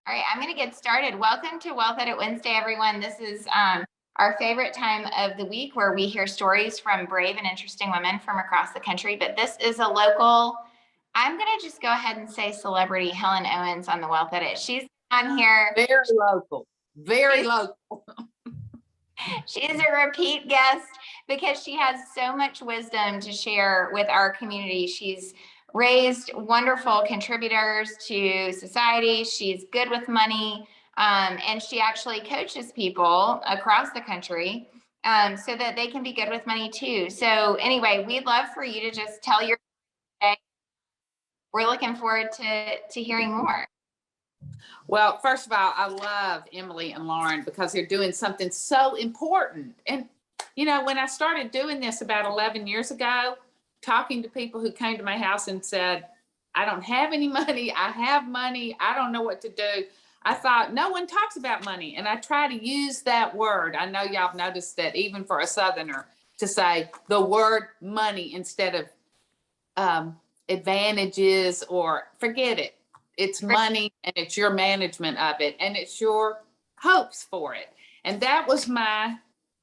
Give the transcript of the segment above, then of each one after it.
All right, I'm going to get started. Welcome to Wealth Edit Wednesday, everyone. This is our favorite time of the week where we hear stories from brave and interesting women from across the country. But this is a local, I'm going to just go ahead and say celebrity, Helen Owens on the Wealth Edit. She's on here. Very local, very local. She's a repeat guest because she has so much wisdom to share with our community. She's raised wonderful contributors to society. She's good with money, and she actually coaches people across the country so that they can be good with money too. So anyway, we'd love for you to just tell your story. We're looking forward to hearing more. Well, first of all, I love Emily and Lauren because they're doing something so important. And, you know, when I started doing this about 11 years ago, talking to people who came to my house and said, I don't have any money, I have money, I don't know what to do. I thought, no one talks about money. And I try to use that word. I know y'all have noticed that even for a Southerner to say the word money instead of advantages or forget it. It's money and it's your management of it and it's your hopes for it. And that was my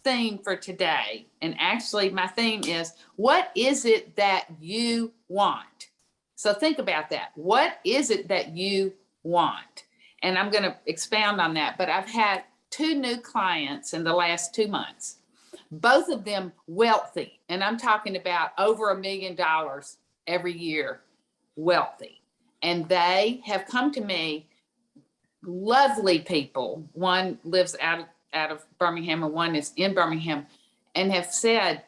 theme for today. And actually my theme is, what is it that you want? So think about that. What is it that you want? And I'm going to expound on that, but I've had 2 new clients in the last 2 months, both of them wealthy. And I'm talking about over $1 million every year, wealthy. And they have come to me, lovely people. One lives out of Birmingham and one is in Birmingham, and have said,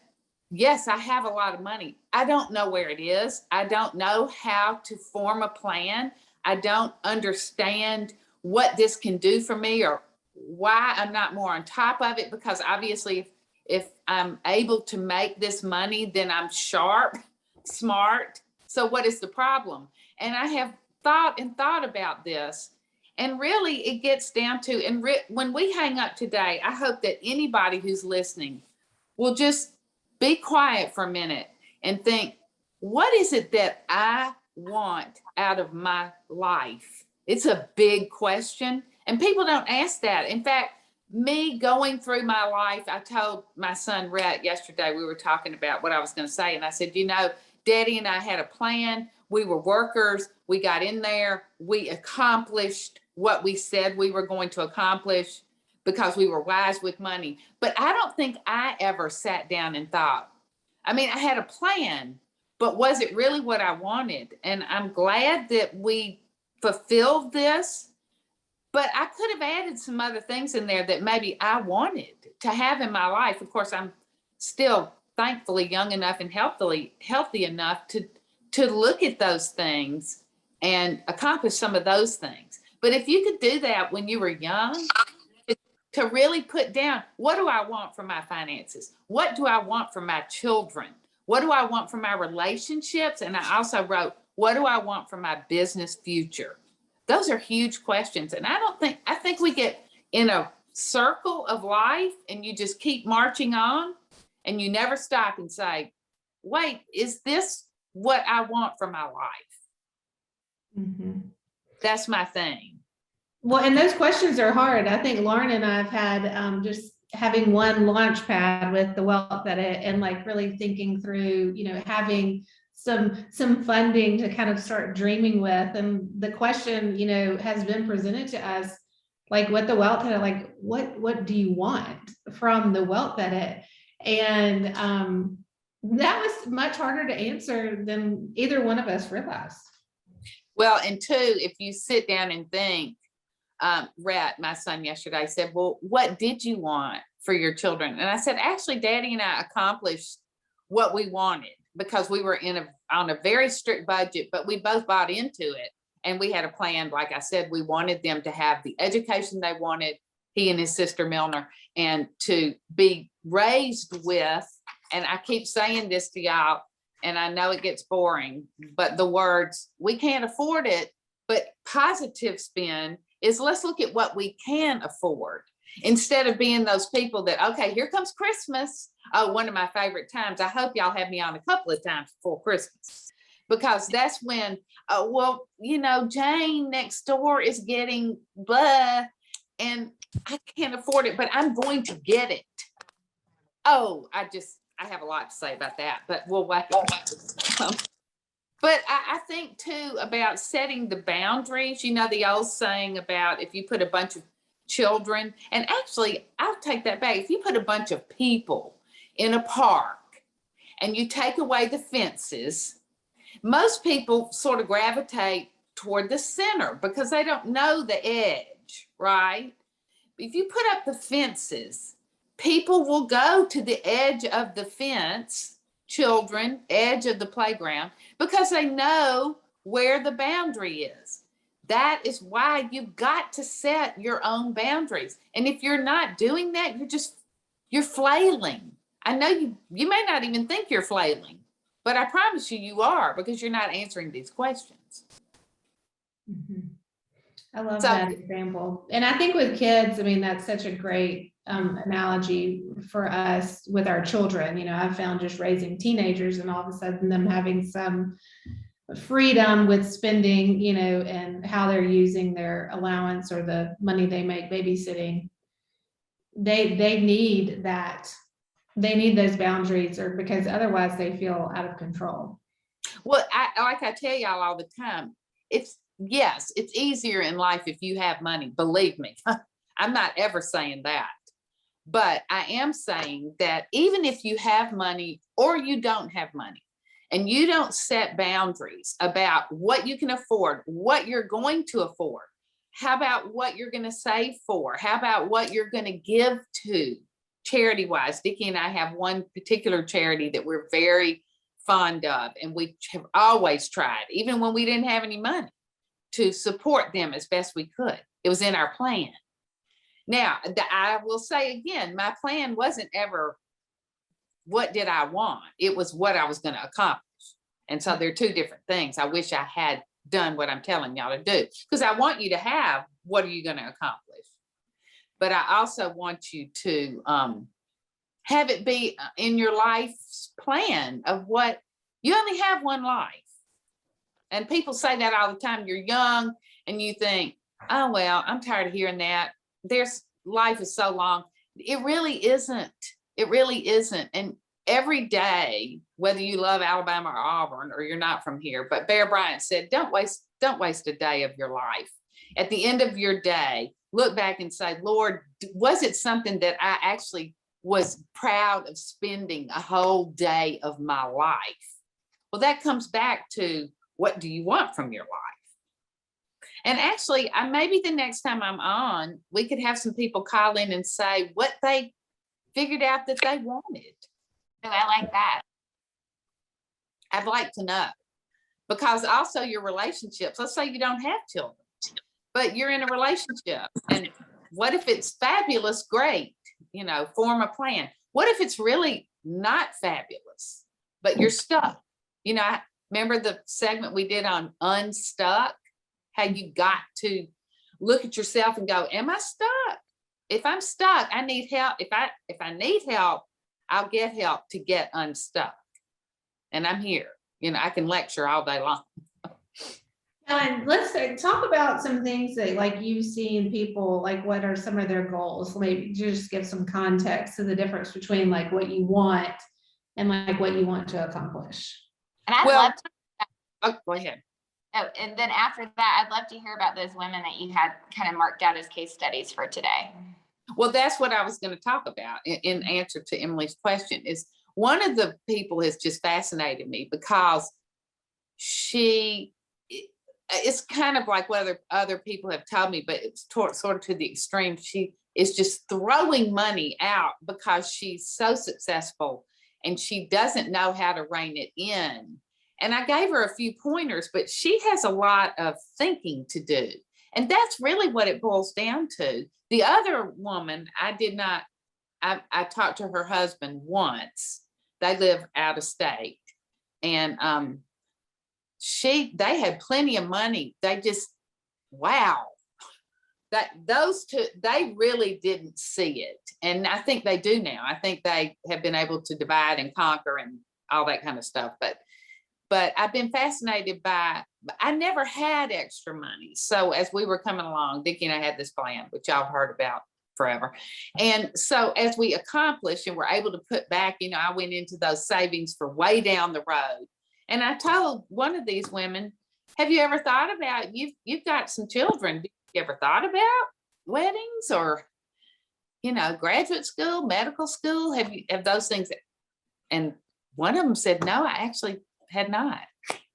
yes, I have a lot of money. I don't know where it is. I don't know how to form a plan. I don't understand what this can do for me or why I'm not more on top of it, because obviously if I'm able to make this money, then I'm sharp, smart. So what is the problem? And I have thought about this, and really it gets down to, and when we hang up today, I hope that anybody who's listening will just be quiet for a minute and think, what is it that I want out of my life? It's a big question, and people don't ask that. In fact, me going through my life, I told my son Rhett yesterday, we were talking about what I was going to say, and I said, you know, Daddy and I had a plan. We were workers. We got in there. We accomplished what we said we were going to accomplish because we were wise with money. But I don't think I ever sat down and thought, I mean, I had a plan, but was it really what I wanted? And I'm glad that we fulfilled this, but I could have added some other things in there that maybe I wanted to have in my life. Of course, I'm still thankfully young enough and healthy enough to look at those things and accomplish some of those things. But if you could do that when you were young, to really put down, what do I want for my finances? What do I want for my children? What do I want for my relationships? And I also wrote, what do I want for my business future? Those are huge questions. And I think we get in a circle of life and you just keep marching on and you never stop and say, wait, is this what I want for my life? Mm-hmm. That's my thing. Well, and those questions are hard. I think Lauren and I have had just having one launch pad with the Wealth Edit and like really thinking through, you know, having some funding to kind of start dreaming with. And the question, you know, has been presented to us, like what the Wealth Edit, like what do you want from the Wealth Edit? And that was much harder to answer than either one of us realized. Well, and 2, if you sit down and think, Rhett, my son yesterday said, well, what did you want for your children? And I said, actually, Daddy and I accomplished what we wanted because we were on a very strict budget, but we both bought into it. And we had a plan. Like I said, we wanted them to have the education they wanted, he and his sister Milner, and to be raised with, and I keep saying this to y'all, and I know it gets boring, but the words, we can't afford it, but positive spin is let's look at what we can afford instead of being those people that, okay, here comes Christmas. Oh, one of my favorite times. I hope y'all have me on a couple of times before Christmas. because that's when, well, you know, Jane next door is getting blah, and I can't afford it, but I'm going to get it. Oh, I have a lot to say about that, but we'll wait. But I think too about setting the boundaries, you know, the old saying about if you put a bunch of children, and actually I'll take that back. If you put a bunch of people in a park and you take away the fences, most people sort of gravitate toward the center because they don't know the edge, right? If you put up the fences, people will go to the edge of the fence, children, edge of the playground, because they know where the boundary is. That is why you've got to set your own boundaries. And if you're not doing that, you're flailing. I know you may not even think you're flailing, but I promise you are, because you're not answering these questions. Mhm. I love that example. And I think with kids, I mean, that's such a great analogy for us with our children. You know, I've found just raising teenagers and all of a sudden them having some freedom with spending, you know, and how they're using their allowance or the money they make babysitting. They need that. They need those boundaries, or because otherwise they feel out of control. Well, I tell y'all all the time, yes, it's easier in life if you have money. Believe me, I'm not ever saying that. But I am saying that even if you have money or you don't have money, and you don't set boundaries about what you can afford, what you're going to afford, how about what you're going to save for? How about what you're going to give to charity wise? Dickie and I have one particular charity that we're very fond of, and we have always tried, even when we didn't have any money, to support them as best we could. It was in our plan. Now, I will say again, my plan wasn't ever what did I want? It was what I was going to accomplish. And so they're two different things. I wish I had done what I'm telling y'all to do, because I want you to have what are you going to accomplish. But I also want you to have it be in your life's plan of what you only have one life. And people say that all the time. You're young and you think, oh, well, I'm tired of hearing that. Life is so long. It really isn't. It really isn't. And every day, whether you love Alabama or Auburn or you're not from here, but Bear Bryant said, don't waste a day of your life. At the end of your day, look back and say, Lord, was it something that I actually was proud of spending a whole day of my life? Well, that comes back to, what do you want from your life? And actually, maybe the next time I'm on, we could have some people call in and say what they figured out that they wanted. Oh, I like that. I'd like to know, because also your relationships, let's say you don't have children, but you're in a relationship, and what if it's fabulous? Great, you know, form a plan. What if it's really not fabulous, but you're stuck? You know, I remember the segment we did on unstuck, how you got to look at yourself and go, am I stuck? If I'm stuck, I need help. If I need help, I'll get help to get unstuck. And I'm here. You know, I can lecture all day long. And let's talk about some things that like you see in people, like what are some of their goals? Maybe just give some context to the difference between like what you want and like what you want to accomplish. And I'd love to. Oh, go ahead. Oh, and then after that, I'd love to hear about those women that you had kind of marked out as case studies for today. Well, that's what I was going to talk about in answer to Emily's question. Is one of the people has just fascinated me because it's kind of like whether other people have told me, but it's sort of to the extreme. She is just throwing money out because she's so successful and she doesn't know how to rein it in. And I gave her a few pointers, but she has a lot of thinking to do. And that's really what it boils down to. The other woman, I talked to her husband once. They live out of state. And they had plenty of money. They just, wow. Those two, they really didn't see it. And I think they do now. I think they have been able to divide and conquer and all that kind of stuff. But But I've been fascinated by, I never had extra money. So as we were coming along, Dickie and I had this plan, which y'all have heard about forever. And so as we accomplished and were able to put back, I went into those savings for way down the road. And I told one of these women, have you ever thought about, you've got some children. Have you ever thought about weddings or, graduate school, medical school? Have those things? And one of them said, no, I actually had not.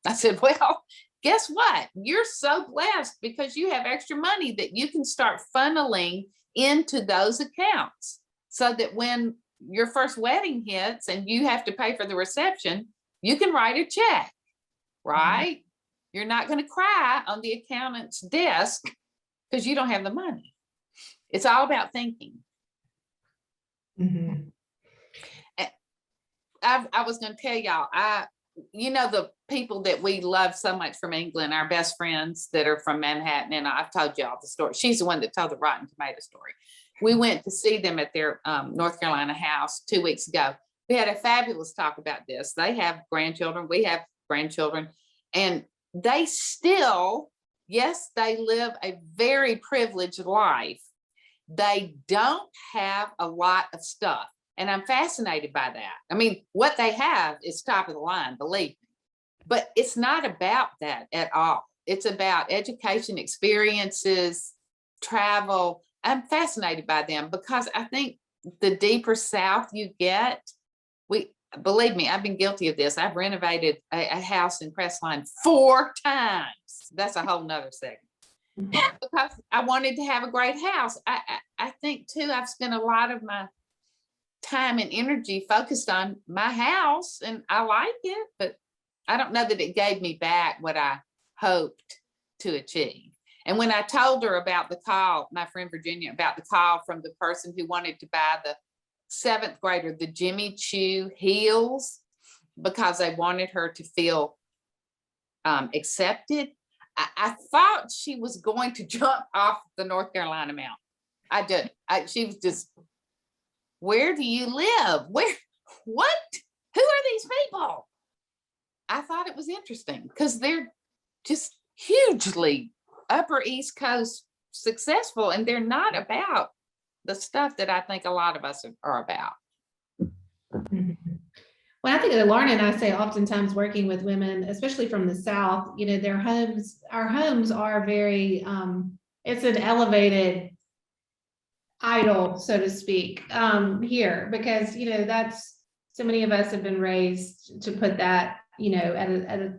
I said, well, guess what? You're so blessed because you have extra money that you can start funneling into those accounts so that when your first wedding hits and you have to pay for the reception, you can write a check, right? Mm-hmm. You're not going to cry on the accountant's desk because you don't have the money. It's all about thinking. Mm-hmm. I was going to tell y'all, the people that we love so much from England, our best friends that are from Manhattan, and I've told y'all the story. She's the one that told the Rotten Tomato story. We went to see them at their North Carolina house 2 weeks ago. We had a fabulous talk about this. They have grandchildren. We have grandchildren. And they still, yes, they live a very privileged life. They don't have a lot of stuff. And I'm fascinated by that. I mean, what they have is top of the line, believe me. But it's not about that at all. It's about education, experiences, travel. I'm fascinated by them because I think the deeper south you get, believe me, I've been guilty of this. I've renovated a house in Crestline 4 times. That's a whole nother segment. Because I wanted to have a great house. I think too, I've spent a lot of my time and energy focused on my house, and I like it, but I don't know that it gave me back what I hoped to achieve. And when I told her about the call, my friend Virginia, about the call from the person who wanted to buy the 7th grader, the Jimmy Choo heels, because they wanted her to feel accepted, I thought she was going to jump off the North Carolina mountain. I did. She was just, where do you live? What? Who are these people? I thought it was interesting because they're just hugely Upper East Coast successful, and they're not about the stuff that I think a lot of us are about. Mm-hmm. Well, I think that Lauren and I say oftentimes working with women, especially from the South, our homes are very, it's an elevated idol, so to speak, here, because, that's, so many of us have been raised to put that, at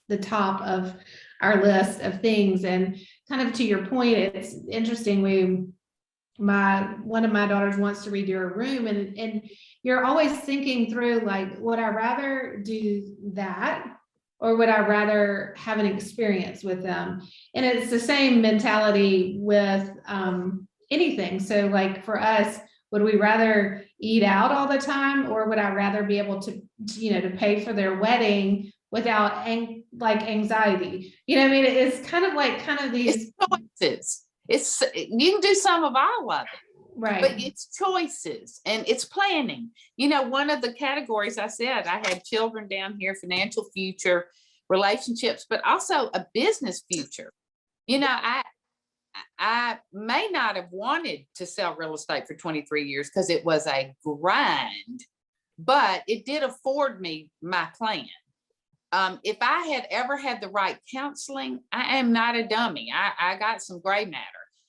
the top of our list of things. And kind of to your point, it's interesting. One of my daughters wants to redo her room, and you're always thinking through, like, would I rather do that or would I rather have an experience with them? And it's the same mentality with anything. So like for us, would we rather eat out all the time, or would I rather be able to to pay for their wedding without anxiety? I mean, it's kind of these choices. You can do some of all of it, right? But it's choices and it's planning. One of the categories I said, I had children down here, financial future, relationships, but also a business future. I may not have wanted to sell real estate for 23 years because it was a grind, but it did afford me my plan. If I had ever had the right counseling, I am not a dummy. I got some gray matter.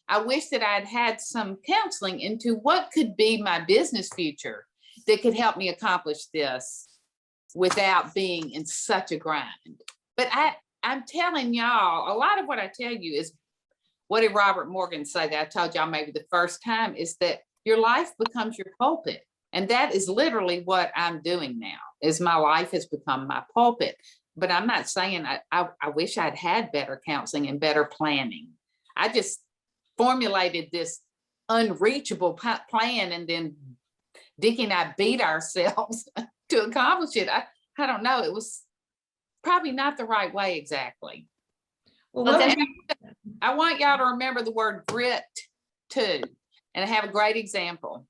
I wish that I'd had some counseling into what could be my business future that could help me accomplish this without being in such a grind. But I'm telling y'all, a lot of what I tell you is, what did Robert Morgan say that I told y'all maybe the first time, is that your life becomes your pulpit. And that is literally what I'm doing now, is my life has become my pulpit. But I'm not saying I wish I'd had better counseling and better planning. I just formulated this unreachable plan, and then Dickie and I beat ourselves to accomplish it. I don't know. It was probably not the right way exactly. Well, I want y'all to remember the word grit too. And I have a great example.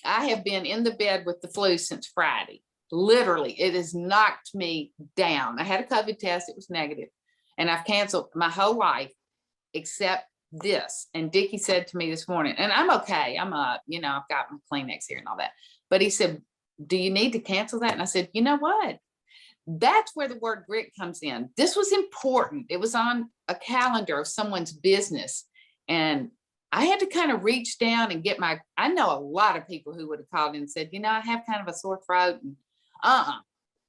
I have been in the bed with the flu since Friday, literally, it has knocked me down. I had a COVID test, it was negative, and I've canceled my whole life except this. And Dickie said to me this morning, and I'm okay, I'm up, you know, I've got my Kleenex here and all that. But he said, do you need to cancel that? And I said, you know what? That's where the word grit comes in. This was important. It was on a calendar of someone's business. And I had to kind of reach down and get I know a lot of people who would have called in and said, you know, I have kind of a sore throat. And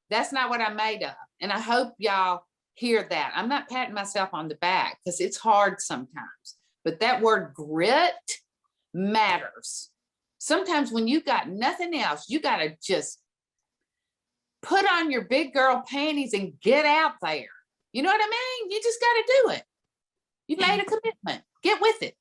that's not what I'm made of. And I hope y'all hear that. I'm not patting myself on the back because it's hard sometimes, but that word grit matters. Sometimes when you got nothing else, you got to just put on your big girl panties and get out there. You know what I mean? You just got to do it. You made a commitment. Get with it.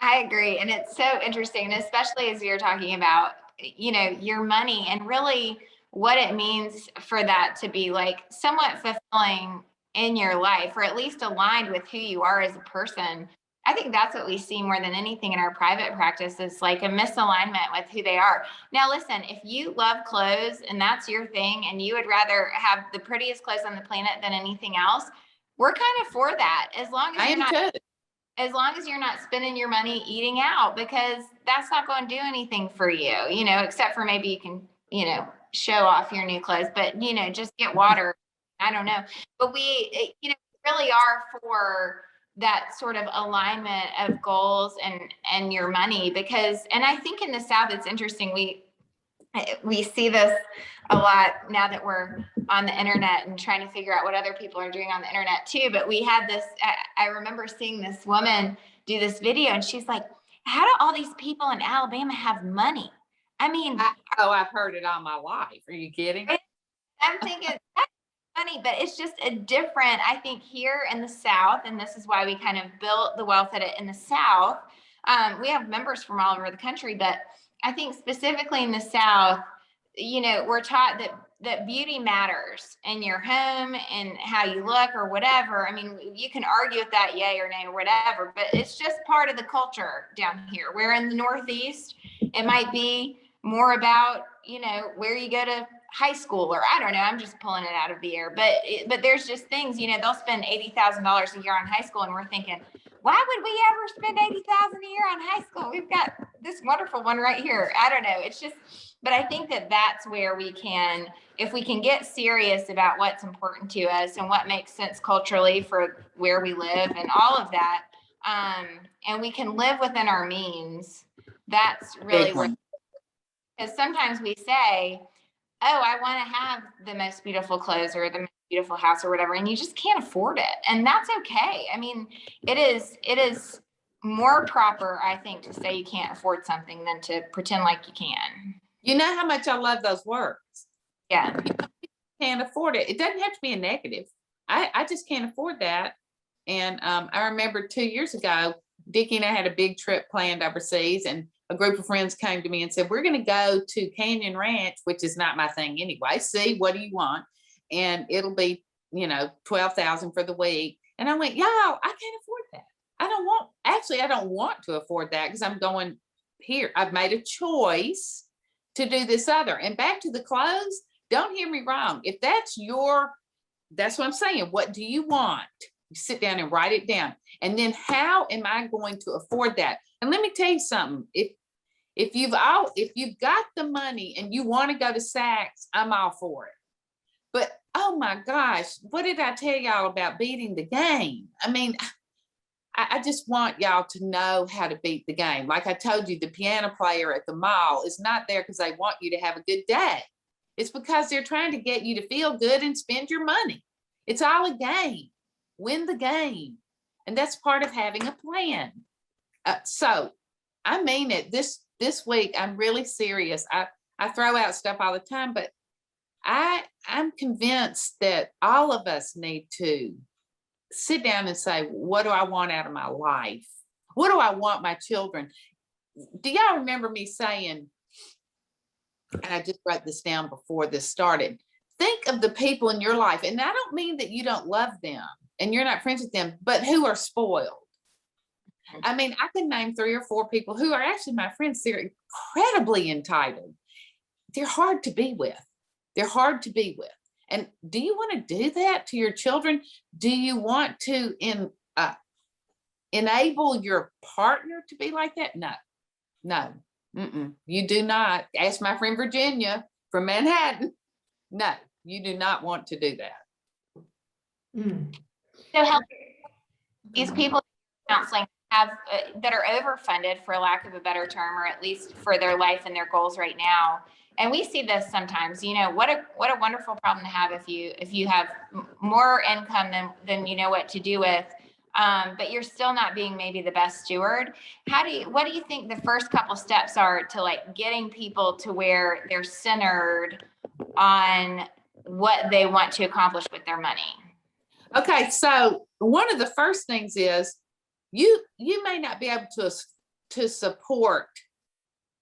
I agree. And it's so interesting, and especially as you're talking about, you know, your money and really what it means for that to be like somewhat fulfilling in your life, or at least aligned with who you are as a person. I think that's what we see more than anything in our private practice, is like a misalignment with who they are. Now, listen, if you love clothes and that's your thing and you would rather have the prettiest clothes on the planet than anything else, we're kind of for that, as long as you're not, as long as you're not spending your money eating out, because that's not going to do anything for you, you know, except for maybe you can, you know, show off your new clothes, but, you know, just get water. I don't know. But we, you know, really are for that sort of alignment of goals and your money, because, and I think in the South, it's interesting. We see this a lot now that we're on the internet and trying to figure out what other people are doing on the internet too. But we had this, I remember seeing this woman do this video, and she's like, how do all these people in Alabama have money? I mean, I've heard it all my life. Are you kidding? I'm thinking that's funny, but it's just a different, I think here in the South, and this is why we kind of built the Wealth Edit in the South. We have members from all over the country, but I think specifically in the South, you know, we're taught that beauty matters in your home and how you look or whatever. I mean, you can argue with that, yay or nay or whatever, but it's just part of the culture down here. Where in the Northeast, it might be more about, you know, where you go to high school, or I don't know, I'm just pulling it out of the air, but there's just things, you know, they'll spend $80,000 a year on high school, and we're thinking, why would we ever spend $80,000 a year on high school? We've got this wonderful one right here. I don't know. It's just, but I think that that's where we can, if we can get serious about what's important to us and what makes sense culturally for where we live and all of that, and we can live within our means, that's really where, because sometimes we say, oh, I want to have the most beautiful clothes or the most beautiful house or whatever, and you just can't afford it. And that's okay. I mean, it is more proper, I think, to say you can't afford something than to pretend like you can. You know how much I love those words. Yeah. You can't afford it. It doesn't have to be a negative. I just can't afford that. And I remember 2 years ago, Dickie and I had a big trip planned overseas, and a group of friends came to me and said, we're going to go to Canyon Ranch, which is not my thing anyway. See, what do you want? And it'll be, you know, $12,000 for the week. And I went, y'all, I can't afford that. I don't want to afford that, because I'm going here. I've made a choice to do this other. And back to the clothes, don't hear me wrong. If that's what I'm saying. What do you want? You sit down and write it down. And then how am I going to afford that? And let me tell you something. If you've got the money and you want to go to Saks, I'm all for it. But oh my gosh, what did I tell y'all about beating the game? I mean, I just want y'all to know how to beat the game. Like I told you, the piano player at the mall is not there because they want you to have a good day. It's because they're trying to get you to feel good and spend your money. It's all a game. Win the game. And that's part of having a plan. So I mean it. This week, I'm really serious. I throw out stuff all the time, but I'm convinced that all of us need to sit down and say, what do I want out of my life? What do I want my children? Do y'all remember me saying, and I just wrote this down before this started, think of the people in your life. And I don't mean that you don't love them and you're not friends with them, but who are spoiled. I mean, I can name 3 or 4 people who are actually my friends. They're incredibly entitled. They're hard to be with. They're hard to be with. And do you want to do that to your children? Do you want to enable your partner to be like that? No, no, you do not. Ask my friend Virginia from Manhattan. No, you do not want to do that. So help these people counseling have that are overfunded, for lack of a better term, or at least for their life and their goals right now. And we see this sometimes, you know, what a wonderful problem to have if you have more income than you know what to do with, but you're still not being maybe the best steward. What do you think the first couple steps are to like getting people to where they're centered on what they want to accomplish with their money? Okay, so one of the first things is you may not be able to support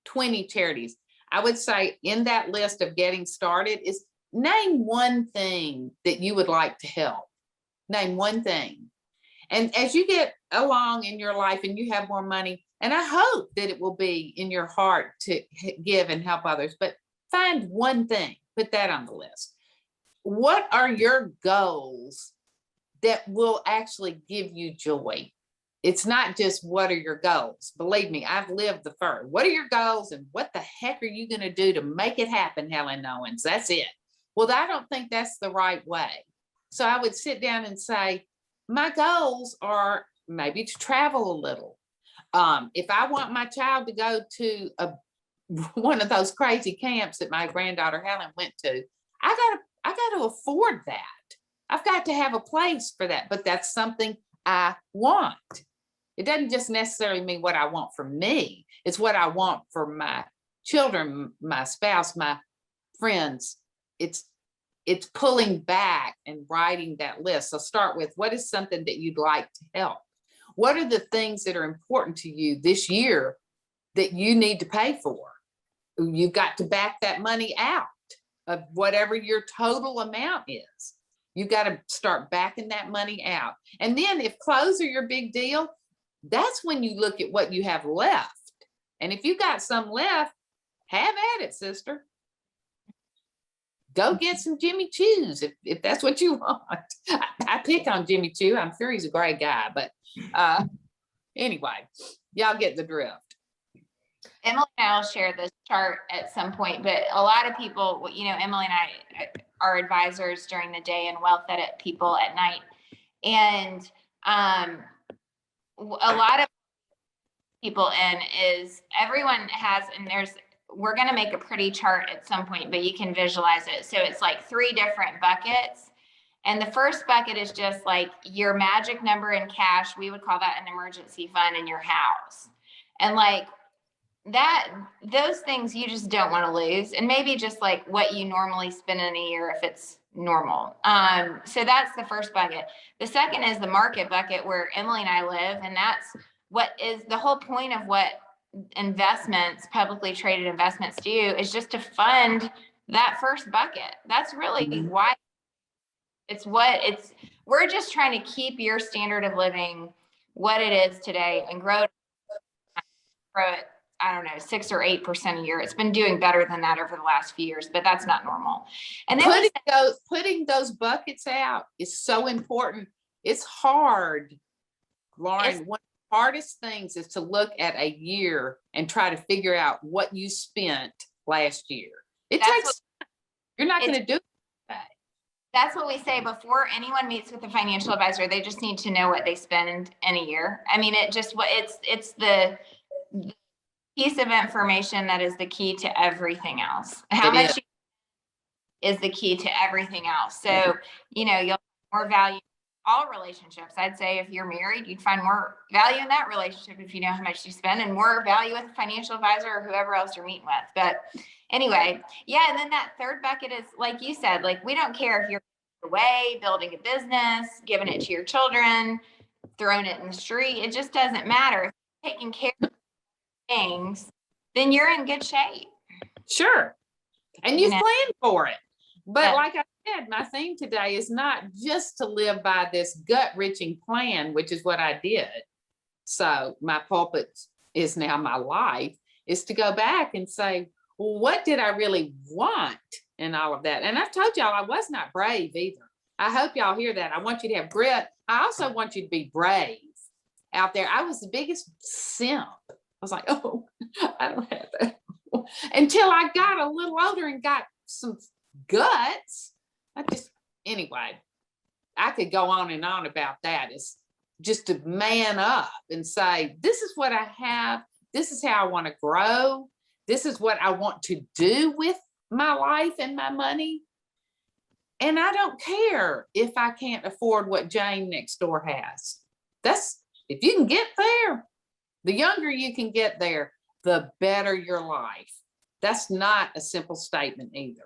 20 charities. I would say in that list of getting started is name one thing that you would like to help. Name one thing. And as you get along in your life and you have more money, and I hope that it will be in your heart to give and help others, but find one thing, put that on the list. What are your goals that will actually give you joy? It's not just what are your goals. Believe me, I've lived the first. What are your goals and what the heck are you going to do to make it happen, Helen Owens? That's it. Well, I don't think that's the right way. So I would sit down and say, my goals are maybe to travel a little. If I want my child to go to one of those crazy camps that my granddaughter Helen went to, I got to afford that. I've got to have a place for that, but that's something I want. It doesn't just necessarily mean what I want for me. It's what I want for my children, my spouse, my friends. It's pulling back and writing that list. So start with, what is something that you'd like to help? What are the things that are important to you this year that you need to pay for? You've got to back that money out of whatever your total amount is. You've got to start backing that money out. And then if clothes are your big deal, that's when you look at what you have left. And if you got some left, have at it, sister. Go get some Jimmy Choos if that's what you want. I pick on Jimmy Choo. I'm sure he's a great guy, but anyway, y'all get the drift. Emily and I will share this chart at some point, but a lot of people, you know, Emily and I are advisors during the day and wealth edit people at night. And a lot of people is everyone has, and we're going to make a pretty chart at some point, but you can visualize it. So it's like 3 different buckets. And the first bucket is just like your magic number in cash. We would call that an emergency fund in your house. And like that, those things you just don't want to lose. And maybe just like what you normally spend in a year if it's normal. So that's the first bucket. The second is the market bucket where Emily and I live. And that's what is the whole point of what investments, publicly traded investments do, is just to fund that first bucket. That's really why we're just trying to keep your standard of living what it is today and grow it, I don't know, 6 or 8% a year. It's been doing better than that over the last few years, but that's not normal. And then putting those buckets out is so important. It's hard, Lauren. One of the hardest things is to look at a year and try to figure out what you spent last year. You're not going to do it. That's what we say before anyone meets with a financial advisor. They just need to know what they spend in a year. I mean, it's the piece of information that is the key to everything else. How much is the key to everything else. So, you know, you'll find more value in all relationships. I'd say if you're married, you'd find more value in that relationship if you know how much you spend, and more value with a financial advisor or whoever else you're meeting with. But anyway, yeah. And then that third bucket is, like you said, like, we don't care if you're away, building a business, giving it to your children, throwing it in the street. It just doesn't matter. If you're taking care of things, then you're in good shape. Sure. And you plan for it. But like I said, my theme today is not just to live by this gut-wrenching plan, which is what I did. So my pulpit is now my life, is to go back and say, well, what did I really want and all of that. And I've told y'all I was not brave either. I hope y'all hear that. I want you to have grit. I also want you to be brave out there. I was the biggest simp. I was like, oh, I don't have that. Until I got a little older and got some guts. Anyway, I could go on and on about that. It's just to man up and say, this is what I have. This is how I want to grow. This is what I want to do with my life and my money. And I don't care if I can't afford what Jane next door has. If you can get there, the younger you can get there, the better your life. That's not a simple statement either.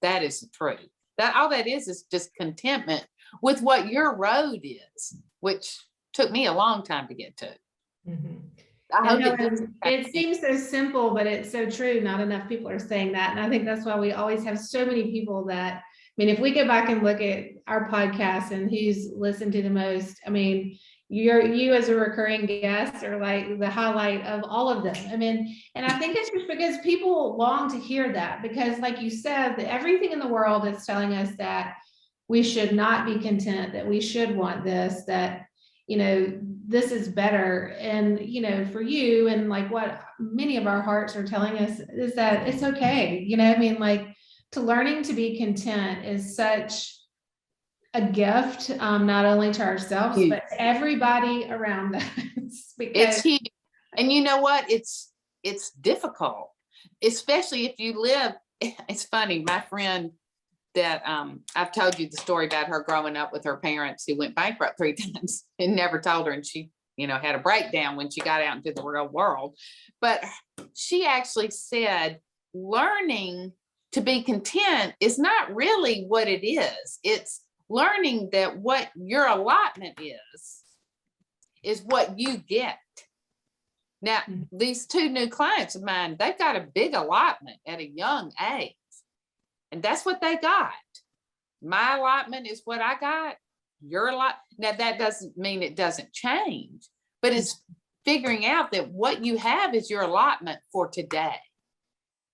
That is the truth. All that is just contentment with what your road is, which took me a long time to get to. Mm-hmm. I hope it seems so simple, but it's so true. Not enough people are saying that. And I think that's why we always have so many people that, I mean, if we go back and look at our podcast and who's listened to the most, I mean, you as a recurring guest are like the highlight of all of them. I mean, and I think it's just because people long to hear that, because like you said, everything in the world is telling us that we should not be content, that we should want this, that, you know, this is better. And, you know, for you and like what many of our hearts are telling us is that it's okay. You know, I mean, like to learning to be content is such a gift, not only to ourselves, but everybody around us. Because it's huge. And you know what? It's difficult, especially if you live. It's funny. My friend that I've told you the story about her growing up with her parents who went bankrupt 3 times and never told her. And she, you know, had a breakdown when she got out into the real world. But she actually said, learning to be content is not really what it is. It's learning that what your allotment is what you get. Now, these 2 new clients of mine, they've got a big allotment at a young age. And that's what they got. My allotment is what I got. Your allotment. Now, that doesn't mean it doesn't change, but it's figuring out that what you have is your allotment for today.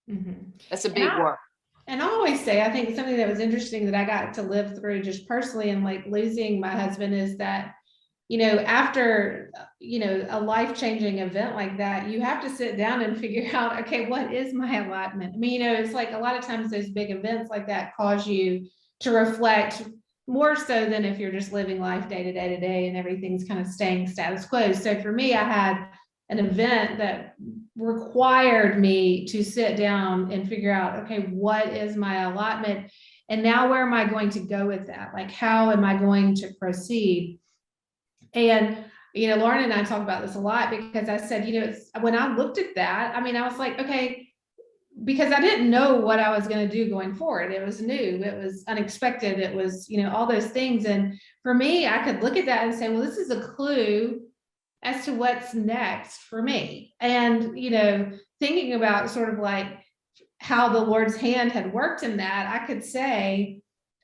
Mm-hmm. That's a big work. And I always say, I think something that was interesting that I got to live through just personally and like losing my husband is that, you know, after, you know, a life-changing event like that, you have to sit down and figure out, okay, what is my allotment? I mean, you know, it's like a lot of times those big events like that cause you to reflect more so than if you're just living life day to day to day and everything's kind of staying status quo. So for me, I had an event that required me to sit down and figure out, okay, what is my allotment? And now where am I going to go with that? Like, how am I going to proceed? And, you know, Lauren and I talk about this a lot because I said, you know, when I looked at that, I mean, I was like, okay, because I didn't know what I was going to do going forward. It was new, it was unexpected. It was, you know, all those things. And for me, I could look at that and say, well, this is a clue as to what's next for me. And, you know, thinking about sort of like how the Lord's hand had worked in that, I could say,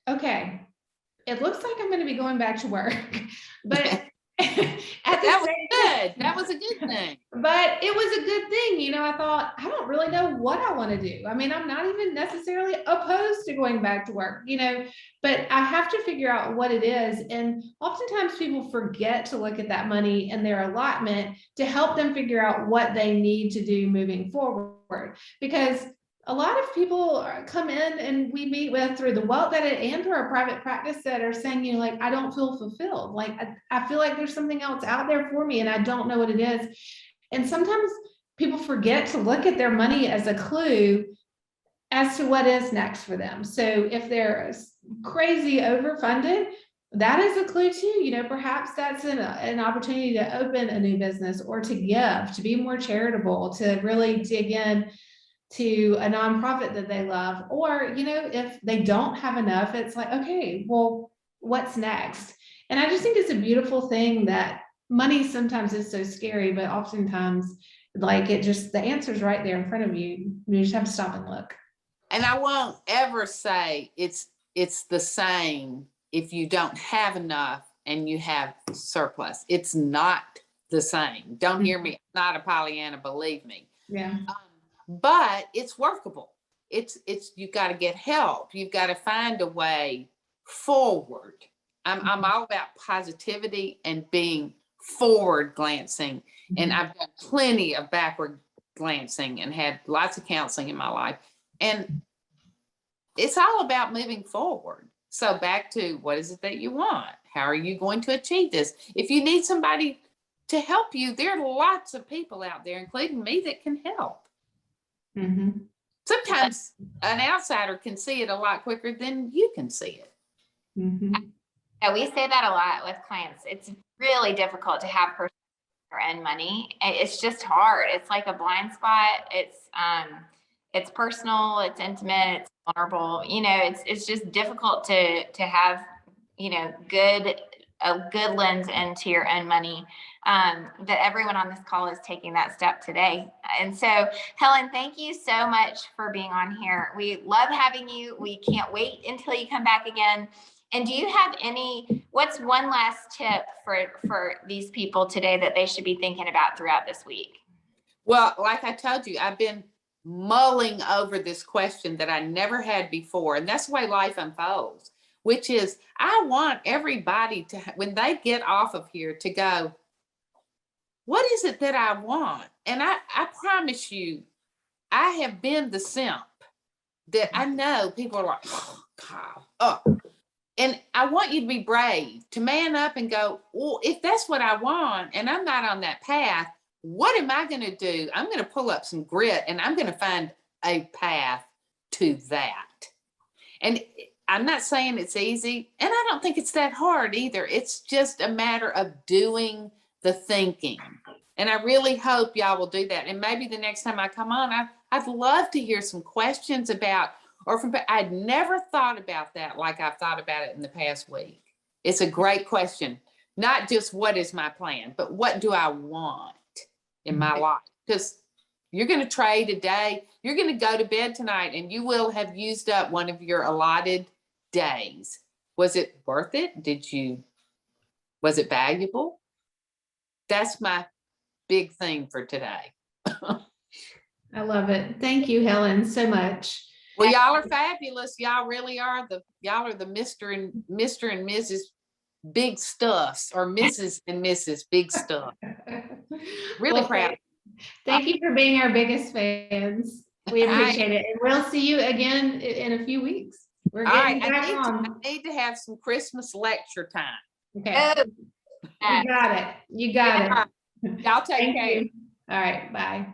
okay, it looks like I'm going to be going back to work, but that was a good thing. But it was a good thing. You know, I thought, I don't really know what I want to do. I mean, I'm not even necessarily opposed to going back to work, you know, but I have to figure out what it is. And oftentimes people forget to look at that money and their allotment to help them figure out what they need to do moving forward. Because a lot of people come in and we meet with through the Wealth Edit and through our private practice that are saying, you know, like, I don't feel fulfilled. Like, I feel like there's something else out there for me and I don't know what it is. And sometimes people forget to look at their money as a clue as to what is next for them. So if they're crazy overfunded, that is a clue too. You know, perhaps that's an opportunity to open a new business or to give, to be more charitable, to really dig in to a nonprofit that they love. Or, you know, if they don't have enough, it's like, okay, well, what's next? And I just think it's a beautiful thing that money sometimes is so scary, but oftentimes like it just, the answer's right there in front of you. You just have to stop and look. And I won't ever say it's the same if you don't have enough and you have surplus. It's not the same. Don't hear me. Not a Pollyanna, believe me. Yeah. But it's workable. you've got to get help. You've got to find a way forward. I'm all about positivity and being forward glancing. And I've done plenty of backward glancing and had lots of counseling in my life. And it's all about moving forward. So back to, what is it that you want? How are you going to achieve this? If you need somebody to help you, there are lots of people out there, including me, that can help. Sometimes an outsider can see it a lot quicker than you can see it. Yeah, we say that a lot with clients. It's really difficult to have personal and money. It's just hard. It's like a blind spot. It's personal, it's intimate, it's vulnerable. You know, it's just difficult to have, you know, a good lens into your own money. That everyone on this call is taking that step today. And so, Helen, thank you so much for being on here. We love having you. We can't wait until you come back again. And do you have what's one last tip for these people today that they should be thinking about throughout this week? Well, like I told you, I've been mulling over this question that I never had before. And that's the way life unfolds, which is, I want everybody to, when they get off of here, to go, what is it that I want? And I promise you, I have been the simp that I know people are like, oh, God, oh. And I want you to be brave, to man up and go, well, if that's what I want and I'm not on that path, what am I going to do? I'm going to pull up some grit and I'm going to find a path to that. And I'm not saying it's easy, and I don't think it's that hard either. It's just a matter of doing the thinking. And I really hope y'all will do that. And maybe the next time I come on, I'd love to hear some questions about, I'd never thought about that like I've thought about it in the past week. It's a great question. Not just what is my plan, but what do I want in my life? Because you're going to trade a day. You're going to go to bed tonight and you will have used up one of your allotted days. Was it worth it? Was it valuable? That's my big thing for today. I love it. Thank you, Helen, so much. Well, y'all are fabulous. Y'all really are y'all are the Mr. and Mrs. Big Stuffs, or Mrs. and Mrs. Big Stuff. Really proud. Thank you for being our biggest fans. We appreciate it. And we'll see you again in a few weeks. We're getting back on. I need to have some Christmas lecture time. Okay. You got it. You got it. Y'all take care. All right. Bye.